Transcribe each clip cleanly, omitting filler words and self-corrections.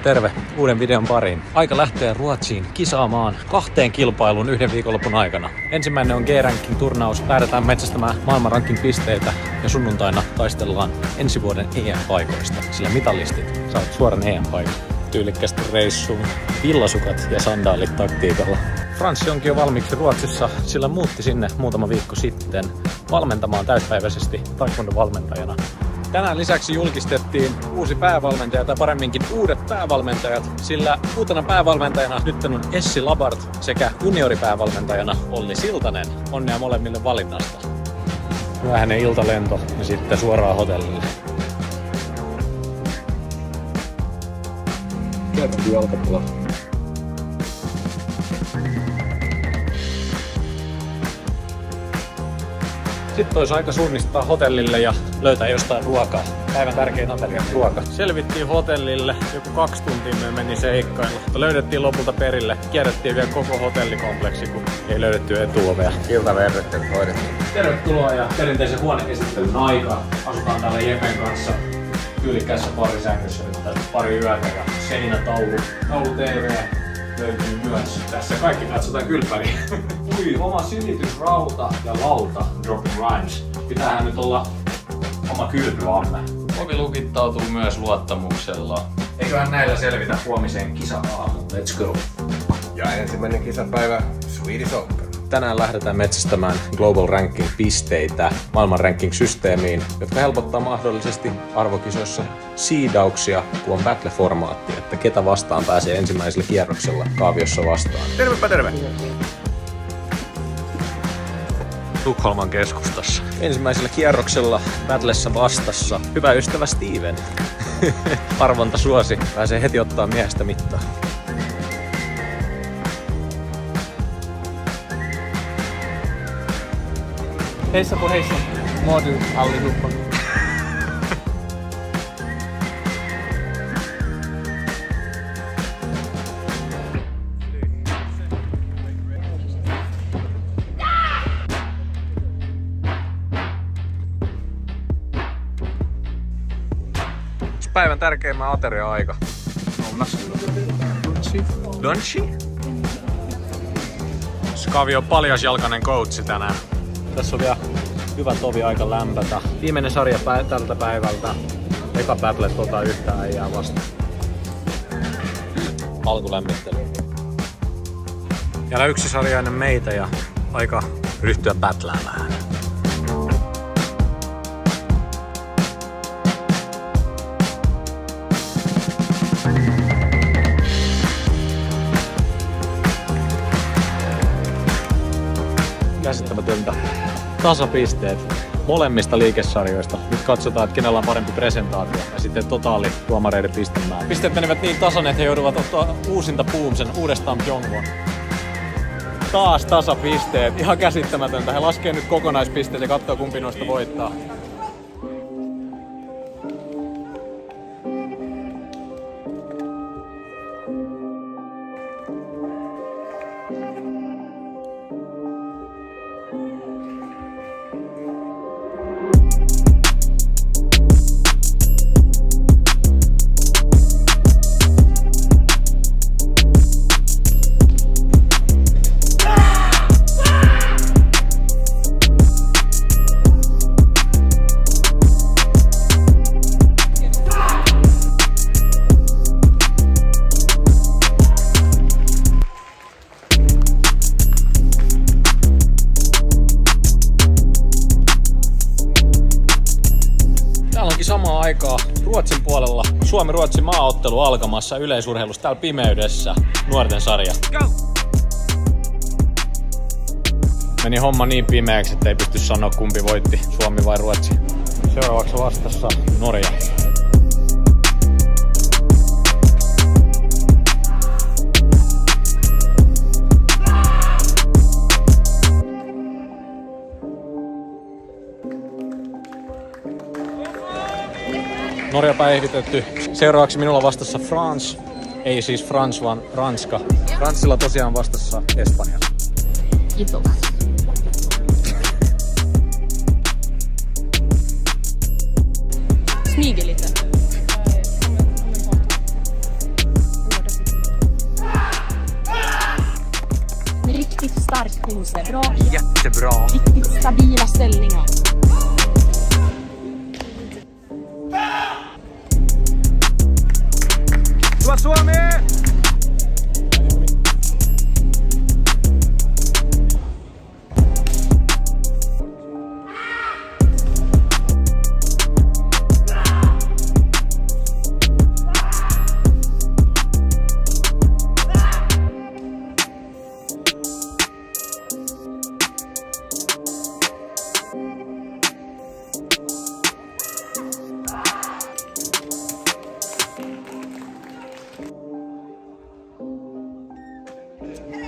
Terve uuden videon pariin. Aika lähteä Ruotsiin kisaamaan 2 kilpailuun 1 viikonlopun aikana. Ensimmäinen on G-ranking turnaus. Lähdetään metsästämään maailmanrankin pisteitä ja sunnuntaina taistellaan ensi vuoden EM-paikoista, sillä mitalistit saavat suoran EM-paikan. Tyylikkästi reissuun, villasukat ja sandaalit taktiikalla. Franssi onkin jo valmiiksi Ruotsissa, sillä muutti sinne muutama viikko sitten valmentamaan täyspäiväisesti taekwondo-valmentajana. Tänään lisäksi julkistettiin uusi päävalmentaja, tai paremminkin uudet päävalmentajat, sillä uutena päävalmentajana nyt on Essi Labart sekä junioripäävalmentajana Olli Siltanen. Onnea molemmille valinnasta. Myöhäinen iltalento ja sitten suoraan hotellille. Käytettiin jalkapalloa. Sitten olisi aika suunnistaa hotellille ja löytää jostain ruokaa. Päivän tärkein ateria, ruoka. Selvittiin hotellille, joku 2 tuntia me meni seikkailu. Mutta löydettiin lopulta perille. Kierrettiin vielä koko hotellikompleksi, kun ei löydetty etuovea. Iltaverryttely hoidettiin. Tervetuloa ja perinteisen huonekäsittelyn aika. Asutaan täällä Jepen kanssa tyylikkäässä parisängyssä nyt tässä pari yötä ja seinätaulu TV löytyy myös. Tässä kaikki katsotaan kylppäriin. Oma silitysrauta ja lauta Dropping Rhymes. Pitäähän nyt olla oma kylpyamme. Ovi lukittautuu myös luottamuksella. Eiköhän näillä selvitä huomiseen kisa-aamu. Let's go! Ja ensimmäinen kisapäivä Swedish Open. Tänään lähdetään metsästämään Global Ranking-pisteitä maailman ranking-systeemiin, jotka helpottaa mahdollisesti arvokisoissa siidauksia, kun on battle-formaatti, että ketä vastaan pääsee ensimmäisellä kierroksella kaaviossa vastaan. Tervepä terve! Tukholman keskustassa. Ensimmäisellä kierroksella battlessa vastassa hyvä ystävä Steven. Arvonta suosi. Pääsee heti ottaa miehestä mittaa. Hejsa på hejsa. Mår du allihopa? Päivän tärkeimmän ateria-aika. Lunchi? Skavi on paljasjalkainen coachi tänään. Tässä on vielä hyvä tovi aika lämpätä. Viimeinen sarja tältä päivältä. Eka battle yhtään ei jää vasta. Alkulämmittely. Vielä yksi sarja ennen meitä ja aika ryhtyä battläämään. Käsittämätöntä. Tasapisteet molemmista liikesarjoista. Nyt katsotaan, että kenellä on parempi presentaatio ja sitten totaali tuomareiden pistemäärä. Pisteet menivät niin tasan, että he joutuvat ottaa uusinta Boomsen uudestaan Pyongon. Taas tasapisteet. Ihan käsittämätöntä. He laskee nyt kokonaispisteet ja katsoo kumpi noista voittaa. Samaan aikaan Ruotsin puolella Suomi-Ruotsi maaottelu alkamassa yleisurheilussa täällä pimeydessä nuorten sarja. Go! Meni homma niin pimeäksi, että ei pysty sanoa kumpi voitti, Suomi vai Ruotsi. Seuraavaksi vastassa Norja. Norja päivitetty. Seuraavaksi minulla vastassa France. Ei siis France, vaan Ranska. Ranssilla tosiaan vastassa Espanja. Kiitos. Smyger lite. jättebra. Riktigt stabila ställningar. Hyvä Suomi!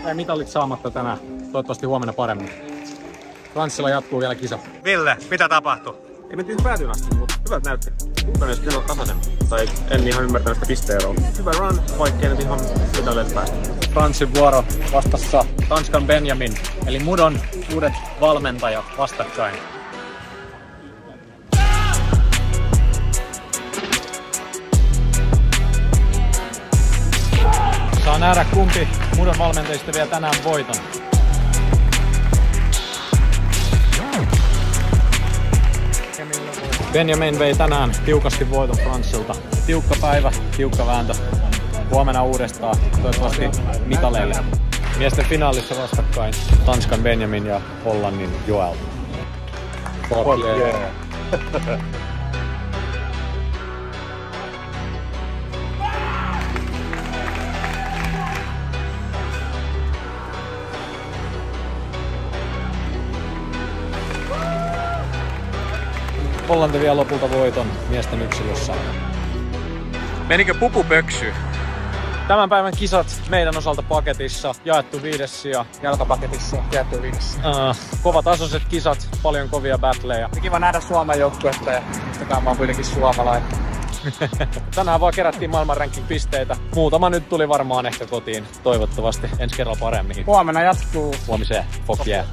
Ei mitalit saamatta tänään. Toivottavasti huomenna paremmin. Franssilla jatkuu vielä kisa. Ville, mitä tapahtui? Ei mentiin päätyyn asti, mutta hyvät näytti. Kukaan ei sitten ole tasaisen. Tai en ihan ymmärtänyt sitä pisteeroa. Hyvä run, vaikkei nyt ihan mitaleille päästä. Franssin vuoro vastassa Tanskan Benjamin, eli Mudon uudet valmentajat vastakkain. Saa nähdä kumpi Mudon valmentajista vie tänään voiton. Benjamin vei tänään tiukasti voiton Franssilta. Tiukka päivä, tiukka vääntö. Huomenna uudestaan, toivottavasti mitaleille. Miesten finaalissa vastakkain Tanskan Benjamin ja Hollannin Joel. Fuck yeah. Hollanti vie lopulta voiton miesten yksilössä. Menikö pupu pöksy? Tämän päivän kisat meidän osalta paketissa, jaettu 5. sija. Jalkapaketissa jaettu 5. Kovatasoiset kisat, paljon kovia battleja. Kiva nähdä Suomen joukkuetta ja mä oon kuitenkin suomalainen. Tänään vaan kerättiin maailman ranking pisteitä. Muutama nyt tuli varmaan ehkä kotiin. Toivottavasti ensi kerralla paremmin. Huomenna jatkuu. Huomiseen. Fuck yeah.